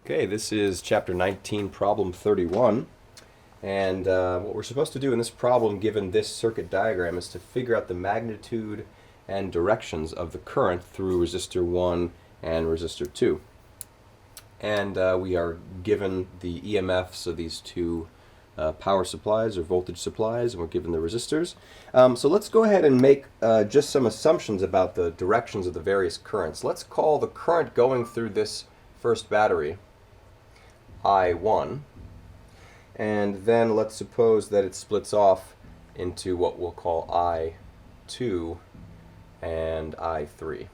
Okay, this is chapter 19, problem 31. And what we're supposed to do in this problem, given this circuit diagram, is to figure out the magnitude and directions of the current through resistor 1 and resistor 2. And we are given the EMFs of these two power supplies or voltage supplies, and we're given the resistors. So let's go ahead and make just some assumptions about the directions of the various currents. Let's call the current going through this first battery I1, and then let's suppose that it splits off into what we'll call I2 and I3.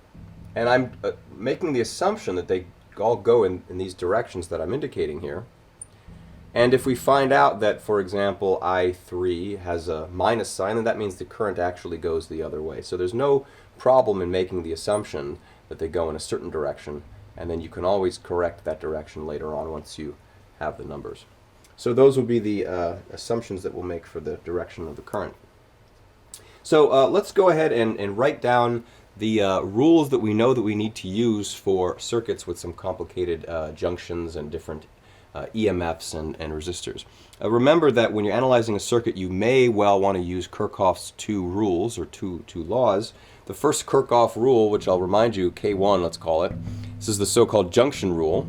And I'm making the assumption that they all go in these directions that I'm indicating here. And if we find out that, for example, I3 has a minus sign, then that means the current actually goes the other way. So there's no problem in making the assumption that they go in a certain direction, and then you can always correct that direction later on once you have the numbers. So those will be the assumptions that we'll make for the direction of the current. So let's go ahead and write down the rules that we know that we need to use for circuits with some complicated junctions and different EMFs and resistors. Remember that when you're analyzing a circuit, you may well want to use Kirchhoff's two rules, or two laws. The first Kirchhoff rule, which I'll remind you, K1 let's call it, this is the so-called junction rule.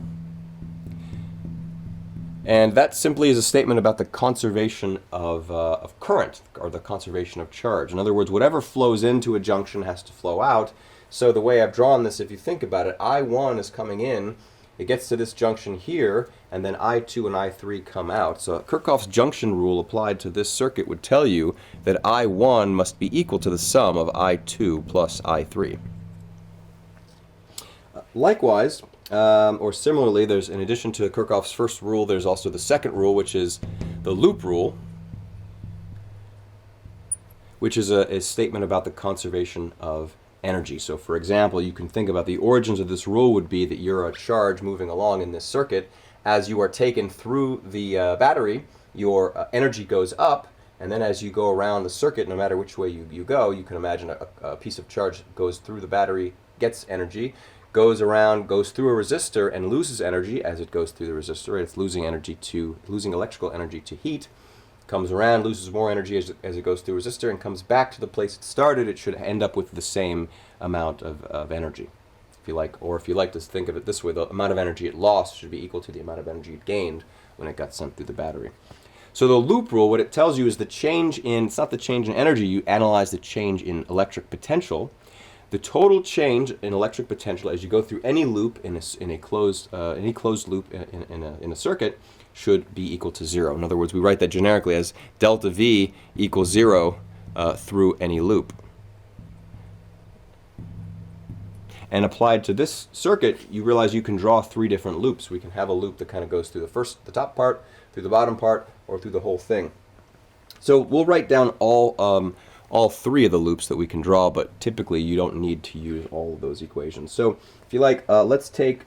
And that simply is a statement about the conservation of current, or the conservation of charge. In other words, whatever flows into a junction has to flow out. So the way I've drawn this, if you think about it, I1 is coming in, it gets to this junction here, and then I2 and I3 come out. So Kirchhoff's junction rule applied to this circuit would tell you that I1 must be equal to the sum of I2 plus I3. Likewise, or similarly, there's, in addition to Kirchhoff's first rule, there's also the second rule, which is the loop rule, which is a statement about the conservation of energy. So for example, you can think about the origins of this rule would be that you're a charge moving along in this circuit. As you are taken through the battery, your energy goes up, and then as you go around the circuit, no matter which way you go, you can imagine a piece of charge goes through the battery, gets energy, goes around, goes through a resistor, and loses energy as it goes through the resistor. It's losing electrical energy to heat. Comes around, loses more energy as it goes through a resistor, and comes back to the place it started. It should end up with the same amount of energy, if you like. Or if you like to think of it this way, the amount of energy it lost should be equal to the amount of energy it gained when it got sent through the battery. So the loop rule, what it tells you is the change in, it's not the change in energy, you analyze the change in electric potential. The total change in electric potential as you go through any loop in a closed loop in a circuit should be equal to 0. In other words, we write that generically as delta V equals 0 through any loop. And applied to this circuit, you realize you can draw three different loops. We can have a loop that kind of goes through the top part, through the bottom part, or through the whole thing. So we'll write down all three of the loops that we can draw, but typically you don't need to use all of those equations. So if you like, let's take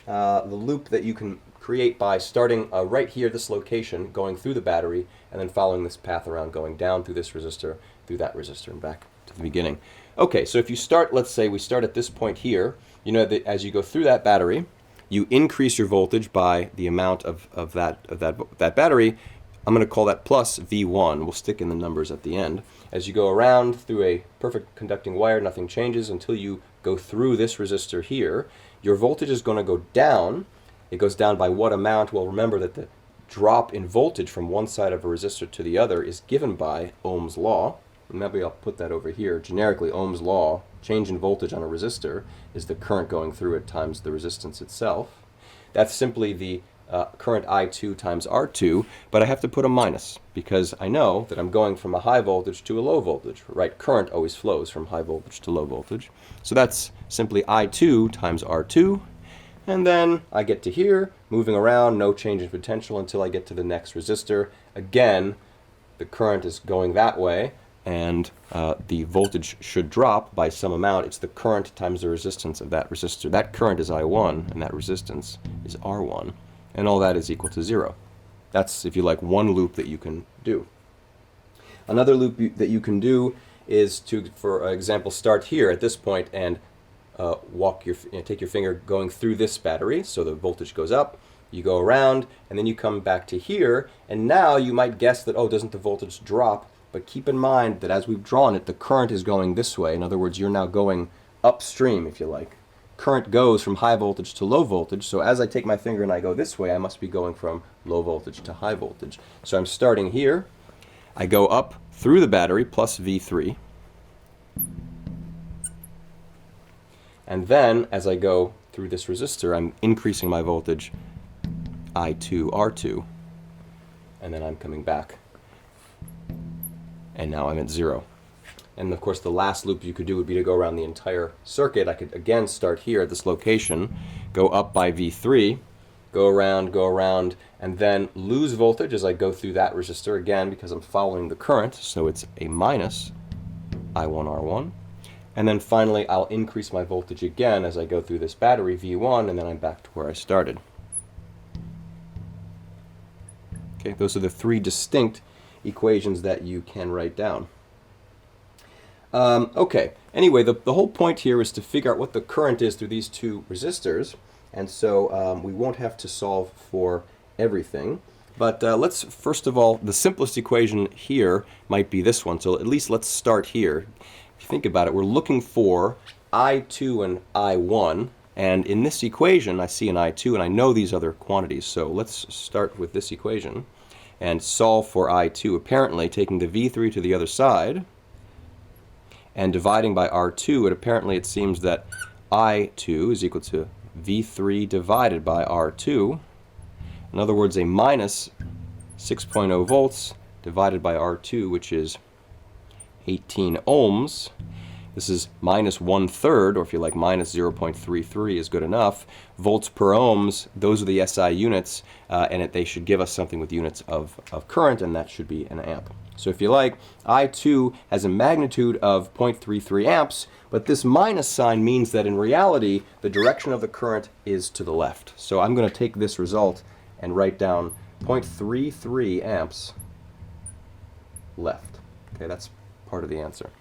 the loop that you can create by starting right here, this location, going through the battery, and then following this path around, going down through this resistor, through that resistor, and back to the beginning. Okay, so if you start, let's say we start at this point here, you know that as you go through that battery, you increase your voltage by the amount of that battery. I'm going to call that plus V1. We'll stick in the numbers at the end. As you go around through a perfect conducting wire, nothing changes until you go through this resistor here. Your voltage is going to go down. It goes down by what amount? Well, remember that the drop in voltage from one side of a resistor to the other is given by Ohm's law. And maybe I'll put that over here. Generically, Ohm's law, change in voltage on a resistor, is the current going through it times the resistance itself. That's simply the current I2 times R2, but I have to put a minus because I know that I'm going from a high voltage to a low voltage, right? Current always flows from high voltage to low voltage. So that's simply I2 times R2, and then I get to here, moving around, no change in potential until I get to the next resistor. Again, the current is going that way, and the voltage should drop by some amount. It's the current times the resistance of that resistor. That current is I1, and that resistance is R1. And all that is equal to 0. That's, if you like, one loop that you can do. Another loop that you can do is to, for example, start here at this point and take your finger going through this battery, so the voltage goes up, you go around, and then you come back to here, and now you might guess that, oh, doesn't the voltage drop? But keep in mind that as we've drawn it, the current is going this way. In other words, you're now going upstream, if you like. Current goes from high voltage to low voltage, so as I take my finger and I go this way, I must be going from low voltage to high voltage. So I'm starting here, I go up through the battery, plus V3, and then as I go through this resistor, I'm increasing my voltage, I2, R2, and then I'm coming back, and now I'm at 0. And of course the last loop you could do would be to go around the entire circuit. I could again start here at this location, go up by V3, go around, and then lose voltage as I go through that resistor again because I'm following the current, so it's a minus I1R1. And then finally I'll increase my voltage again as I go through this battery, V1, and then I'm back to where I started. Okay, those are the three distinct equations that you can write down. Okay, anyway, the whole point here is to figure out what the current is through these two resistors, and so we won't have to solve for everything. But let's, first of all, the simplest equation here might be this one, so at least let's start here. If you think about it, we're looking for I2 and I1, and in this equation I see an I2 and I know these other quantities, so let's start with this equation and solve for I2, apparently taking the V3 to the other side and dividing by R2, apparently it seems that I2 is equal to V3 divided by R2. In other words, a minus 6.0 volts divided by R2, which is 18 ohms. This is minus 1/3, or if you like, minus 0.33 is good enough. Volts per ohms, those are the SI units, and they should give us something with units of current, and that should be an amp. So if you like, I2 has a magnitude of 0.33 amps, but this minus sign means that in reality, the direction of the current is to the left. So I'm going to take this result and write down 0.33 amps left. Okay, that's part of the answer.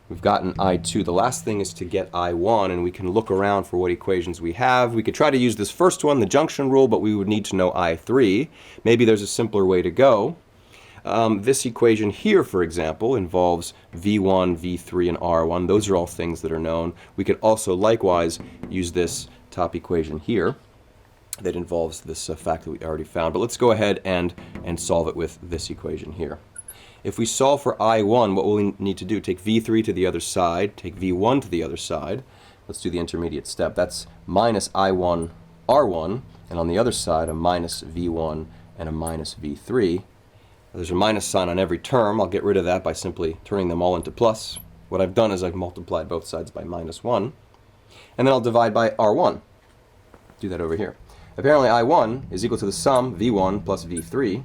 We've gotten I2. The last thing is to get I1, and we can look around for what equations we have. We could try to use this first one, the junction rule, but we would need to know I3. Maybe there's a simpler way to go. This equation here, for example, involves V1, V3, and R1. Those are all things that are known. We could also likewise use this top equation here that involves this fact that we already found. But let's go ahead and solve it with this equation here. If we solve for I1, what will we need to do? Take V3 to the other side, take V1 to the other side. Let's do the intermediate step. That's minus I1 R1, and on the other side a minus V1 and a minus V3. There's a minus sign on every term. I'll get rid of that by simply turning them all into plus. What I've done is I've multiplied both sides by minus 1. And then I'll divide by R1. Do that over here. Apparently I1 is equal to the sum V1 plus V3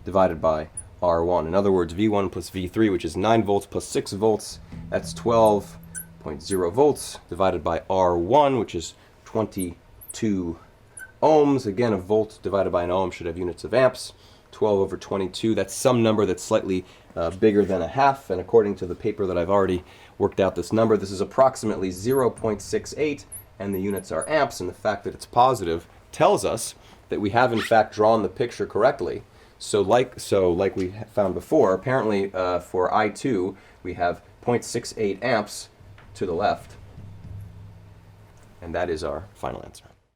divided by R1. In other words, V1 plus V3, which is 9 volts plus 6 volts, that's 12.0 volts divided by R1, which is 22 ohms. Again, a volt divided by an ohm should have units of amps. 12 over 22, that's some number that's slightly bigger than a half, and according to the paper that I've already worked out this number, this is approximately 0.68, and the units are amps, and the fact that it's positive tells us that we have in fact drawn the picture correctly. So like we found before, apparently for I2 we have 0.68 amps to the left, and that is our final answer.